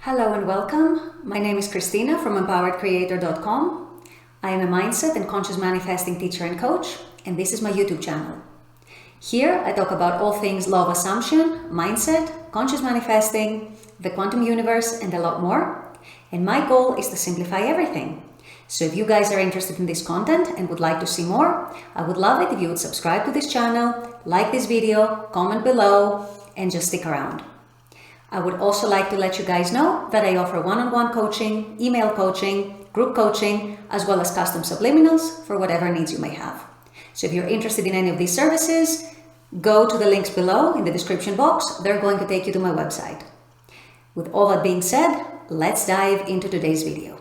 Hello and welcome. My name is Christina from empoweredcreator.com. I am a mindset and conscious manifesting teacher and coach, and this is my YouTube channel. Here I talk about all things law of assumption, mindset, conscious manifesting, the quantum universe, and a lot more. And my goal is to simplify everything. So if you guys are interested in this content and would like to see more, I would love it if you would subscribe to this channel, like this video, comment below, and just stick around. I would also like to let you guys know that I offer one-on-one coaching, email coaching, group coaching, as well as custom subliminals for whatever needs you may have. So if you're interested in any of these services, go to the links below in the description box. They're going to take you to my website. With all that being said, let's dive into today's video.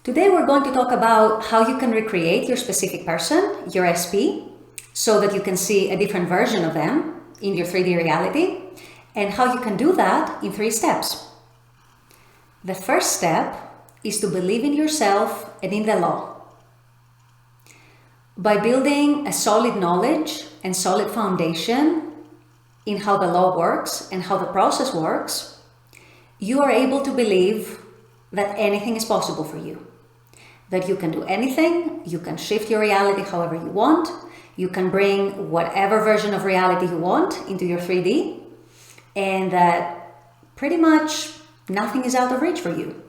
Today we're going to talk about how you can recreate your specific person, your SP, so that you can see a different version of them in your 3D reality, and how you can do that in 3 steps. The first step is to believe in yourself and in the law. By building a solid knowledge and solid foundation in how the law works and how the process works, you are able to believe that anything is possible for you. That you can do anything, you can shift your reality however you want, you can bring whatever version of reality you want into your 3D, and that pretty much nothing is out of reach for you.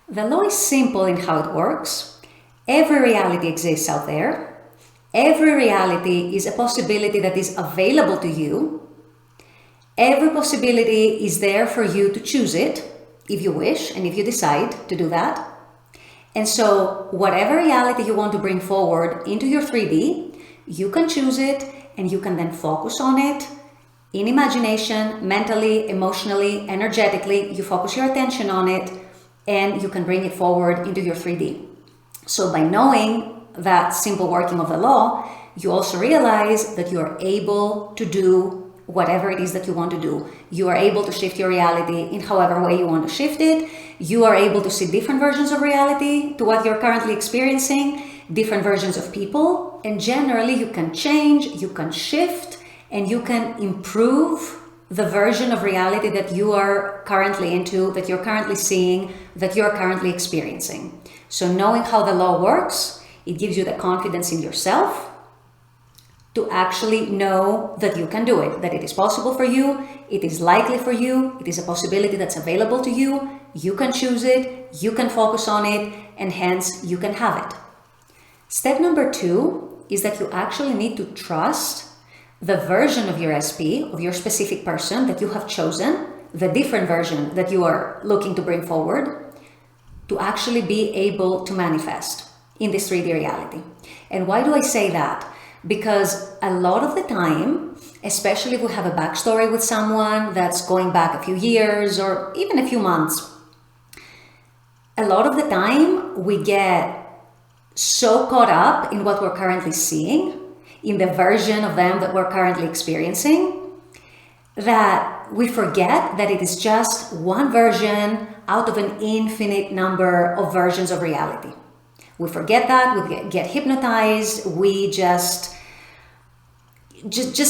The law is simple in how it works. Every reality exists out there. Every reality is a possibility that is available to you. Every possibility is there for you to choose it, if you wish, and if you decide to do that. And so whatever reality you want to bring forward into your 3D, you can choose it, and you can then focus on it in imagination, mentally, emotionally, energetically. You focus your attention on it, and you can bring it forward into your 3D. So by knowing that simple working of the law, you also realize that you are able to do whatever it is that you want to do. You are able to shift your reality in however way you want to shift it. You are able to see different versions of reality to what you're currently experiencing, different versions of people, and generally you can change, you can shift, and you can improve the version of reality that you are currently into, that you're currently seeing, that you're currently experiencing. So knowing how the law works, it gives you the confidence in yourself to actually know that you can do it, that it is possible for you, it is likely for you, it is a possibility that's available to you, you can choose it, you can focus on it, and hence you can have it. Step number 2 is that you actually need to trust the version of your SP, of your specific person that you have chosen, the different version that you are looking to bring forward, to actually be able to manifest in this 3D reality. And why do I say that? Because a lot of the time, especially if we have a backstory with someone that's going back a few years or even a few months, a lot of the time we get so caught up in what we're currently seeing, in the version of them that we're currently experiencing, that we forget that it is just one version out of an infinite number of versions of reality. We forget that, we get hypnotized, we just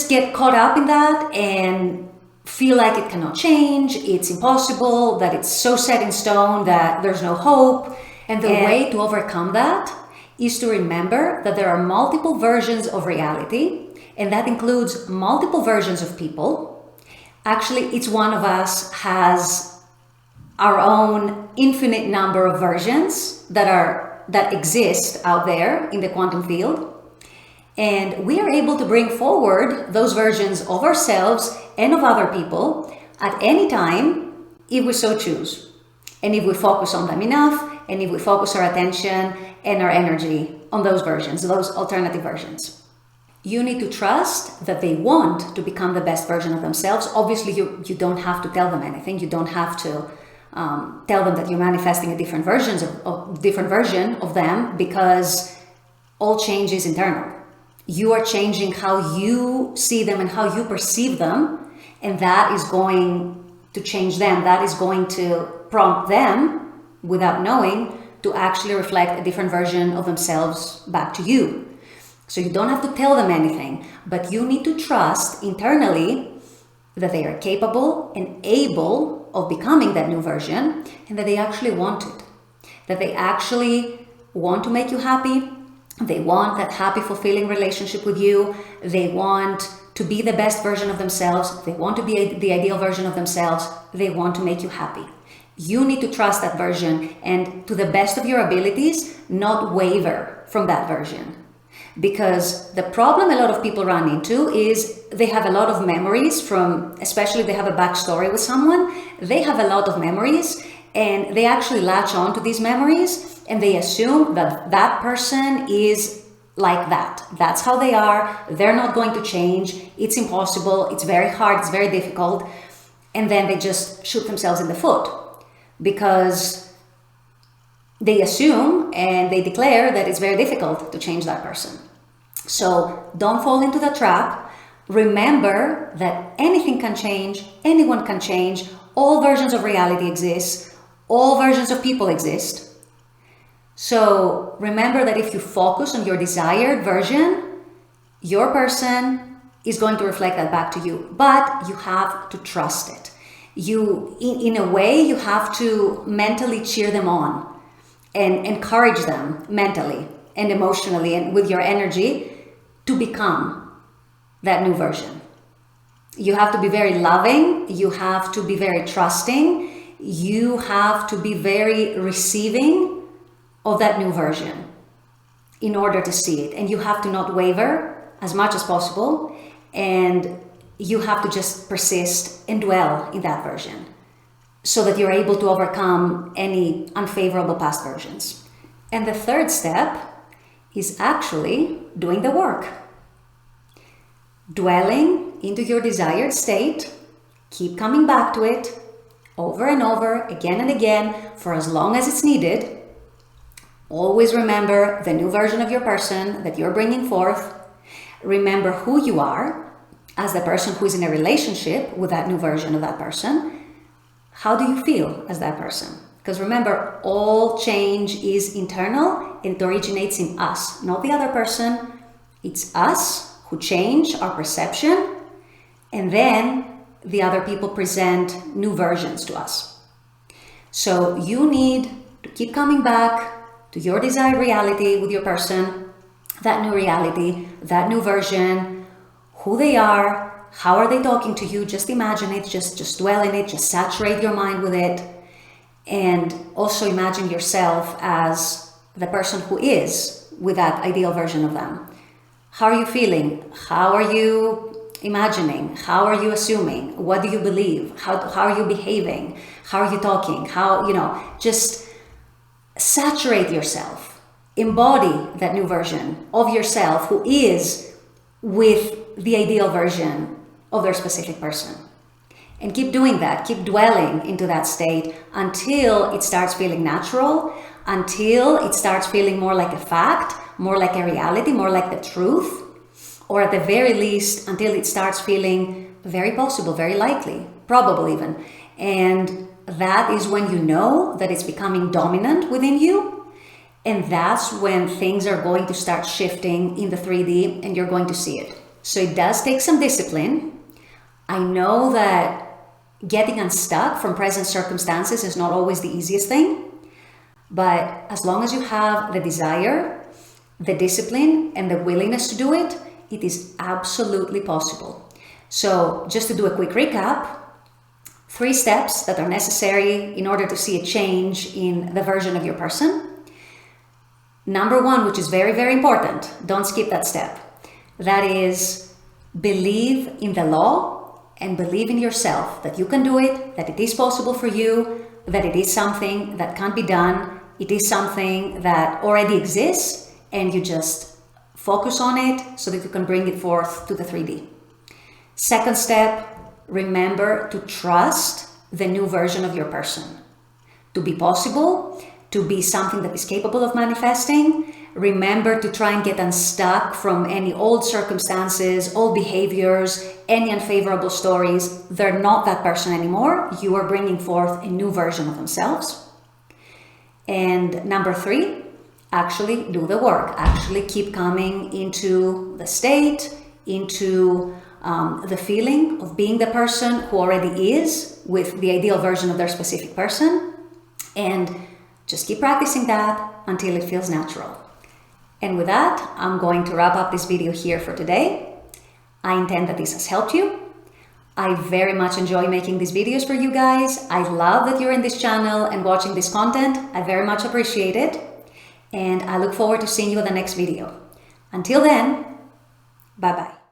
get caught up in that and feel like it cannot change, it's impossible, that it's so set in stone that there's no hope. And the way to overcome that is to remember that there are multiple versions of reality, and that includes multiple versions of people. Actually, each one of us has our own infinite number of versions that exist out there in the quantum field. And we are able to bring forward those versions of ourselves and of other people at any time if we so choose. And if we focus on them enough, and if we focus our attention and our energy on those versions, those alternative versions. You need to trust that they want to become the best version of themselves. Obviously, you don't have to tell them anything. You don't have to tell them that you're manifesting a different version of them, because all change is internal. You are changing how you see them and how you perceive them, and that is going to change them. That is going to prompt them, without knowing, to actually reflect a different version of themselves back to you. So you don't have to tell them anything, but you need to trust internally that they are capable and able of becoming that new version, and that they actually want it. That they actually want to make you happy. They want that happy, fulfilling relationship with you. They want to be the best version of themselves. They want to be the ideal version of themselves. They want to make you happy. You need to trust that version and, to the best of your abilities, not waver from that version. Because the problem a lot of people run into is they have a lot of memories from, especially if they have a backstory with someone, they have a lot of memories and they actually latch on to these memories and they assume that that person is like that. That's how they are. They're not going to change. It's impossible. It's very hard. It's very difficult. And then they just shoot themselves in the foot because they assume and they declare that it's very difficult to change that person. So don't fall into the trap. Remember that anything can change, anyone can change, all versions of reality exist, all versions of people exist. So remember that if you focus on your desired version, your person is going to reflect that back to you, but you have to trust it. In a way, you have to mentally cheer them on and encourage them mentally and emotionally and with your energy to become that new version. You have to be very loving. You have to be very trusting. You have to be very receiving of that new version in order to see it. And you have to not waver as much as possible. And you have to just persist and dwell in that version so that you're able to overcome any unfavorable past versions. And the third step is actually doing the work. Dwelling into your desired state, keep coming back to it over and over, again and again, for as long as it's needed. Always remember the new version of your person that you're bringing forth. Remember who you are as the person who is in a relationship with that new version of that person. How do you feel as that person? Because remember, all change is internal. It originates in us, not the other person. It's us who change our perception, and then the other people present new versions to us. So you need to keep coming back to your desired reality with your person, that new reality, that new version, who they are, how are they talking to you. Just imagine it, just dwell in it, just saturate your mind with it. And also imagine yourself as the person who is with that ideal version of them. How are you feeling? How are you imagining? How are you assuming? What do you believe? How are you behaving? How are you talking? Just saturate yourself. Embody that new version of yourself who is with the ideal version of their specific person. And keep doing that, keep dwelling into that state until it starts feeling natural, until it starts feeling more like a fact, more like a reality, more like the truth, or at the very least, until it starts feeling very possible, very likely, probable even. And that is when you know that it's becoming dominant within you. And that's when things are going to start shifting in the 3D and you're going to see it. So it does take some discipline. I know that getting unstuck from present circumstances is not always the easiest thing, but as long as you have the desire, the discipline, and the willingness to do it, it is absolutely possible. So just to do a quick recap, 3 steps that are necessary in order to see a change in the version of your person. Number 1, which is very, very important, don't skip that step. That is, believe in the law and believe in yourself that you can do it, that it is possible for you, that it is something that can be done, it is something that already exists, and you just focus on it so that you can bring it forth to the 3D. Second step, remember to trust the new version of your person. To be possible, to be something that is capable of manifesting, remember to try and get unstuck from any old circumstances, old behaviors, any unfavorable stories. They're not that person anymore. You are bringing forth a new version of themselves. And number 3, actually do the work. Actually keep coming into the state, into the feeling of being the person who already is with the ideal version of their specific person, and just keep practicing that until it feels natural. And with that, I'm going to wrap up this video here for today. I intend that this has helped you. I very much enjoy making these videos for you guys. I love that you're in this channel and watching this content. I very much appreciate it. And I look forward to seeing you in the next video. Until then, bye-bye.